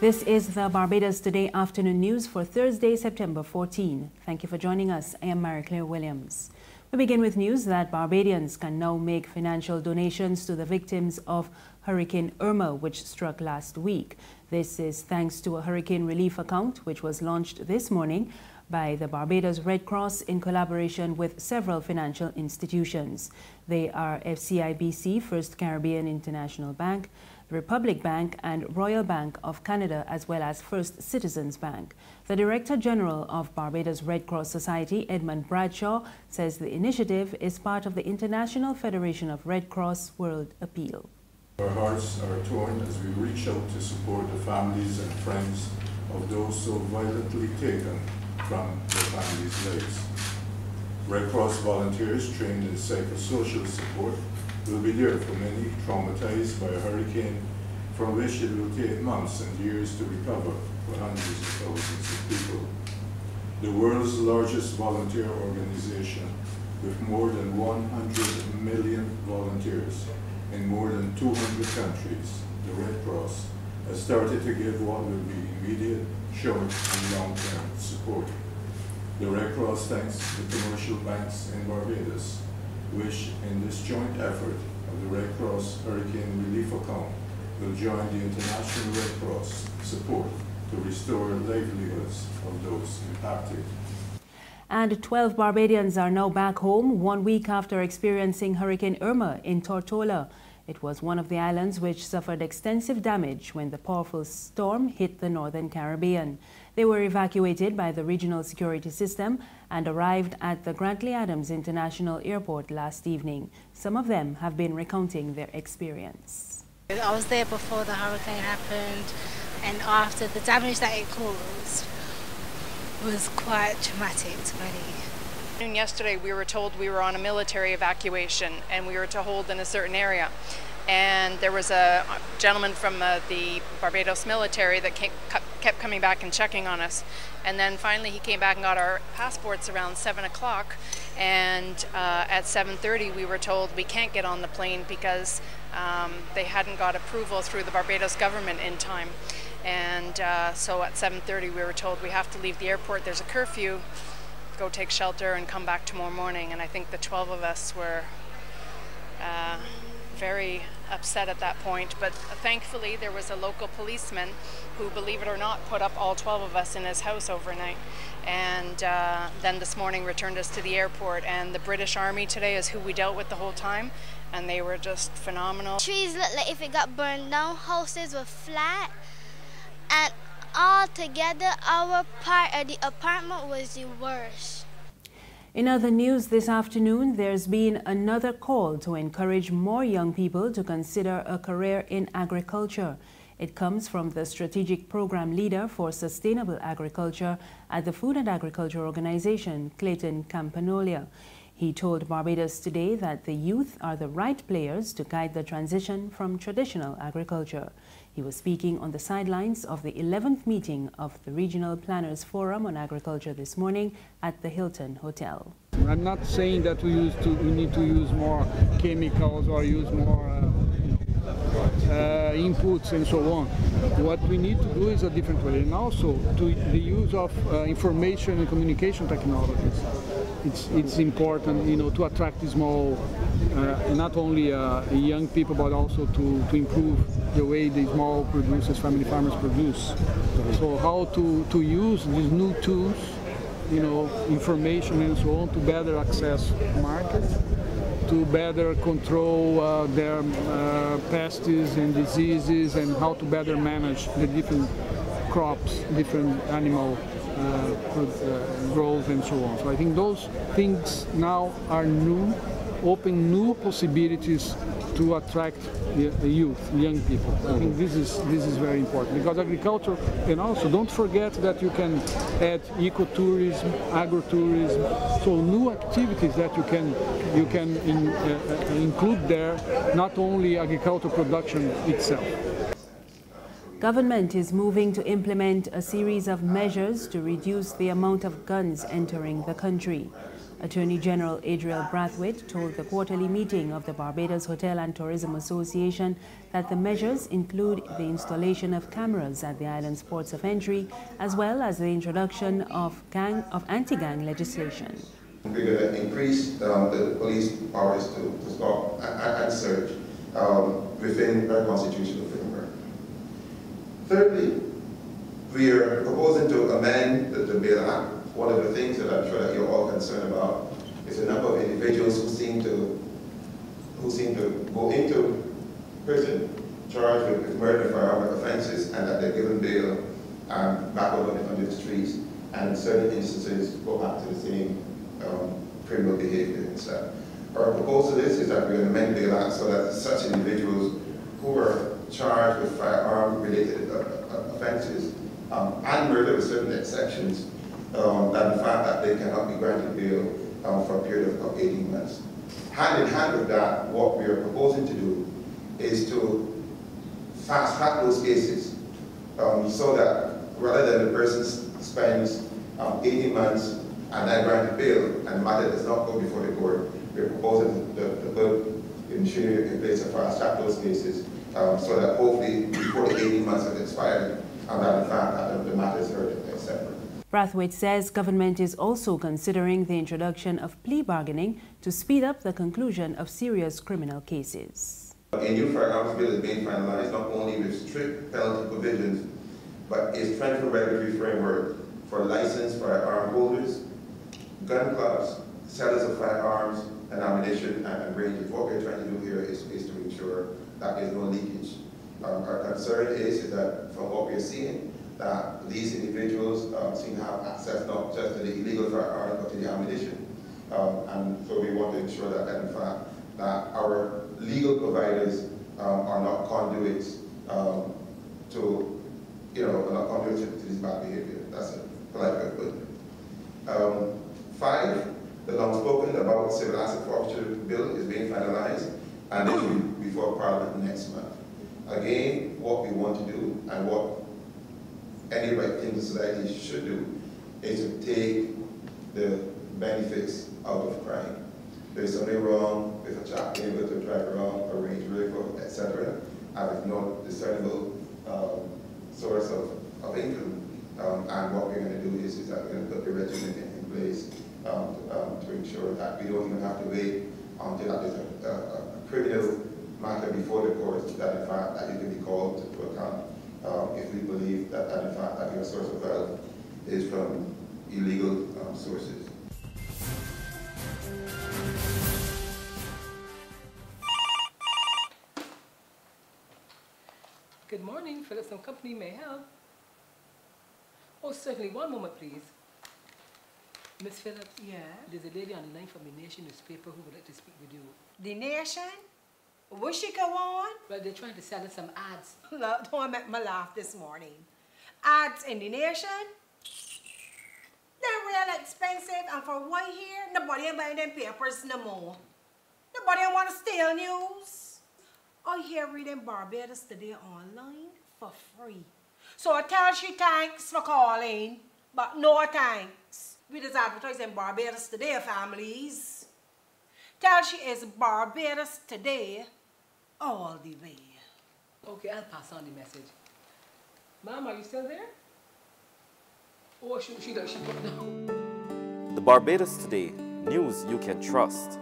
This is the Barbados Today afternoon news for Thursday, September 14. Thank you for joining us. I am Mary-Claire Williams. We begin with news that Barbadians can now make financial donations to the victims of Hurricane Irma, which struck last week. This is thanks to a hurricane relief account, which was launched this morning by the Barbados Red Cross in collaboration with several financial institutions. They are FCIBC, First Caribbean International Bank, the Republic Bank and Royal Bank of Canada, as well as First Citizens Bank. The Director General of Barbados Red Cross Society, Edmund Bradshaw, says the initiative is part of the International Federation of Red Cross World Appeal. Our hearts are torn as we reach out to support the families and friends of those so violently taken from their families' lives. Red Cross volunteers trained in psychosocial support will be there for many traumatized by a hurricane from which it will take months and years to recover for hundreds of thousands of people. The world's largest volunteer organization with more than 100 million volunteers in more than 200 countries, the Red Cross has started to give what will be immediate, short and long-term support. The Red Cross thanks the commercial banks in Barbados, which in this joint effort of the Red Cross Hurricane Relief Account will join the International Red Cross support to restore livelihoods of those impacted. And 12 Barbadians are now back home 1 week after experiencing Hurricane Irma in Tortola. It was one of the islands which suffered extensive damage when the powerful storm hit the Northern Caribbean. They were evacuated by the regional security system and arrived at the Grantley Adams International Airport last evening. Some of them have been recounting their experience. I was there before the hurricane happened, and after, the damage that it caused was quite traumatic to many. Yesterday we were told we were on a military evacuation and we were to hold in a certain area, and there was a gentleman from the Barbados military that kept coming back and checking on us, and then finally he came back and got our passports around 7 o'clock, and at 7:30 we were told we can't get on the plane because they hadn't got approval through the Barbados government in time. And so at 7:30 we were told we have to leave the airport, there's a curfew, go take shelter and come back tomorrow morning. And I think the 12 of us were very upset at that point, but thankfully there was a local policeman who, believe it or not, put up all 12 of us in his house overnight, and then this morning returned us to the airport. And the British Army today is who we dealt with the whole time, and they were just phenomenal. Trees looked like if it got burned down, houses were flat, and all together our part of the apartment was the worst. In other news this afternoon, there's been another call to encourage more young people to consider a career in agriculture. It comes from the Strategic Program Leader for Sustainable Agriculture at the Food and Agriculture Organization, Clayton Campanolia. He told Barbados Today that the youth are the right players to guide the transition from traditional agriculture. He was speaking on the sidelines of the 11th meeting of the Regional Planners Forum on Agriculture this morning at the Hilton Hotel. I'm not saying that we need to use more chemicals or use more inputs and so on. What we need to do is a different way, and also to the use of information and communication technologies. It's important, to attract small, not only young people, but also to improve the way the small producers, family farmers produce. So how to use these new tools, information and so on, to better access markets, to better control their pests and diseases, and how to better manage the different crops, different animal growth and so on. So I think those things now are new, open new possibilities to attract the youth, young people. I think this is very important, because agriculture, and also don't forget that you can add ecotourism, agrotourism, so new activities that you can include there, not only agricultural production itself. Government is moving to implement a series of measures to reduce the amount of guns entering the country. Attorney General Adriel Brathwaite told the quarterly meeting of the Barbados Hotel and Tourism Association that the measures include the installation of cameras at the island's ports of entry, as well as the introduction of anti-gang legislation. We're going to increase the police powers to stop and search within our constitutional framework. Thirdly, we are proposing to amend the Bail Act. One of the things that I'm sure that you're all concerned about is a number of individuals who seem to go into prison charged with murder and firearm offenses, and that they're given bail back out on the streets, and in certain instances go back to the same criminal behavior and stuff. Our proposal is that we're going to amend the Bail Act so that such individuals who are charged with firearm-related offenses and murder with certain exceptions, that in fact that they cannot be granted bail for a period of 18 months. Hand in hand with that, what we are proposing to do is to fast-track those cases so that rather than the person spends 18 months and then granted bail and the matter does not go before the court, we're proposing to put the machinery in place to fast-track those cases so that hopefully before the 18 months have expired, that in fact the matter is heard separately. Brathwaite says government is also considering the introduction of plea bargaining to speed up the conclusion of serious criminal cases. A new firearms bill is being finalized not only with strict penalty provisions, but a strengthened regulatory framework for licensed firearm holders, gun clubs, sellers of firearms and ammunition and ranges. What we're trying to do here is to ensure that there's no leakage. Our concern is that from what we're seeing, that these individuals seem to have access not just to the illegal firearms but to the ammunition. And so we want to ensure that in fact that our legal providers are not conduits to this bad behavior. That's a polite way of putting it. 5, the long-spoken about civil asset forfeiture bill is being finalized and it will be before Parliament next month. Again, what we want to do and what any right-thinking society should do is to take the benefits out of crime. There's something wrong with a chap being able to drive around a Range Rover, etc., and with no discernible source of income. And what we're going to do is that we're going to put the regimen in place to ensure that we don't even have to wait until there's a criminal matter before the court, that in fact that you can be called to account if we believe that in fact that your source of wealth is from illegal sources. Good morning, Phillips & Company, may I help? Oh, certainly. One moment, please. Miss Phillips? Yeah? There's a lady on the line from the Nation newspaper who would like to speak with you. The Nation? Will she go on? Well, they're trying to sell us some ads. Look, don't make me laugh this morning. Ads in the Nation? They're real expensive, and for one year, nobody ain't buying them papers no more. Nobody want to steal news. I hear reading Barbados Today online for free. So I tell she thanks for calling, but no thanks. We just advertising Barbados Today, families. Tell she is Barbados Today all the way. Okay, I'll pass on the message. Ma'am, are you still there? Oh, she put down. The Barbados Today, news you can trust.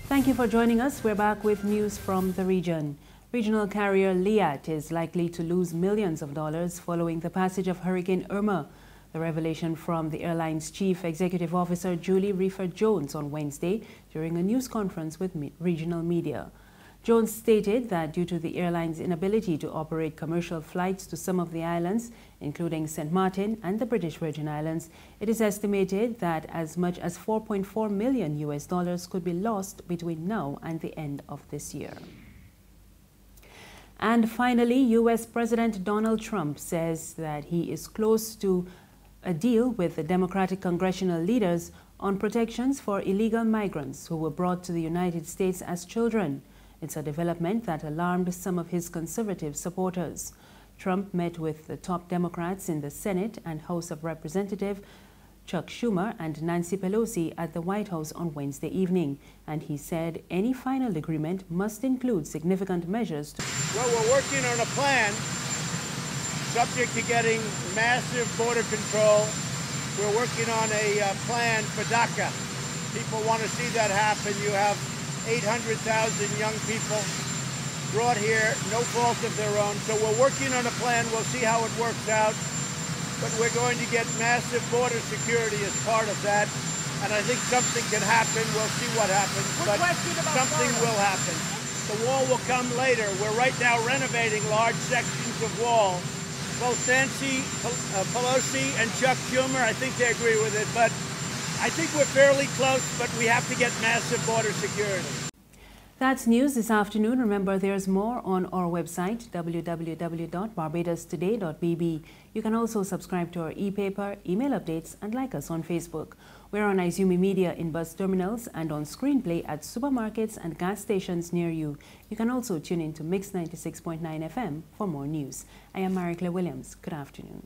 Thank you for joining us. We're back with news from the region. Regional carrier Liat is likely to lose millions of dollars following the passage of Hurricane Irma. The revelation from the airline's chief executive officer, Julie Reefer-Jones, on Wednesday during a news conference with regional media. Jones stated that due to the airline's inability to operate commercial flights to some of the islands, including St. Martin and the British Virgin Islands, it is estimated that as much as $4.4 million could be lost between now and the end of this year. And finally, U.S. President Donald Trump says that he is close to a deal with the Democratic congressional leaders on protections for illegal migrants who were brought to the United States as children. It's a development that alarmed some of his conservative supporters. Trump met with the top Democrats in the Senate and House of Representatives Chuck Schumer and Nancy Pelosi at the White House on Wednesday evening, and he said any final agreement must include significant measures. Well, we're working on a plan subject to getting massive border control. We're working on a plan for DACA. People want to see that happen. You have 800,000 young people brought here, no fault of their own. So we're working on a plan. We'll see how it works out. But we're going to get massive border security as part of that. And I think something can happen. We'll see what happens. But something will happen. The wall will come later. We're right now renovating large sections of wall. Both Nancy Pelosi and Chuck Schumer, I think they agree with it. But I think we're fairly close, but we have to get massive border security. That's news this afternoon. Remember, there's more on our website, www.barbadostoday.bb. You can also subscribe to our e-paper, email updates, and like us on Facebook. We're on Izumi Media in bus terminals and on Screenplay at supermarkets and gas stations near you. You can also tune in to Mix 96.9 FM for more news. I am Marie Claire Williams. Good afternoon.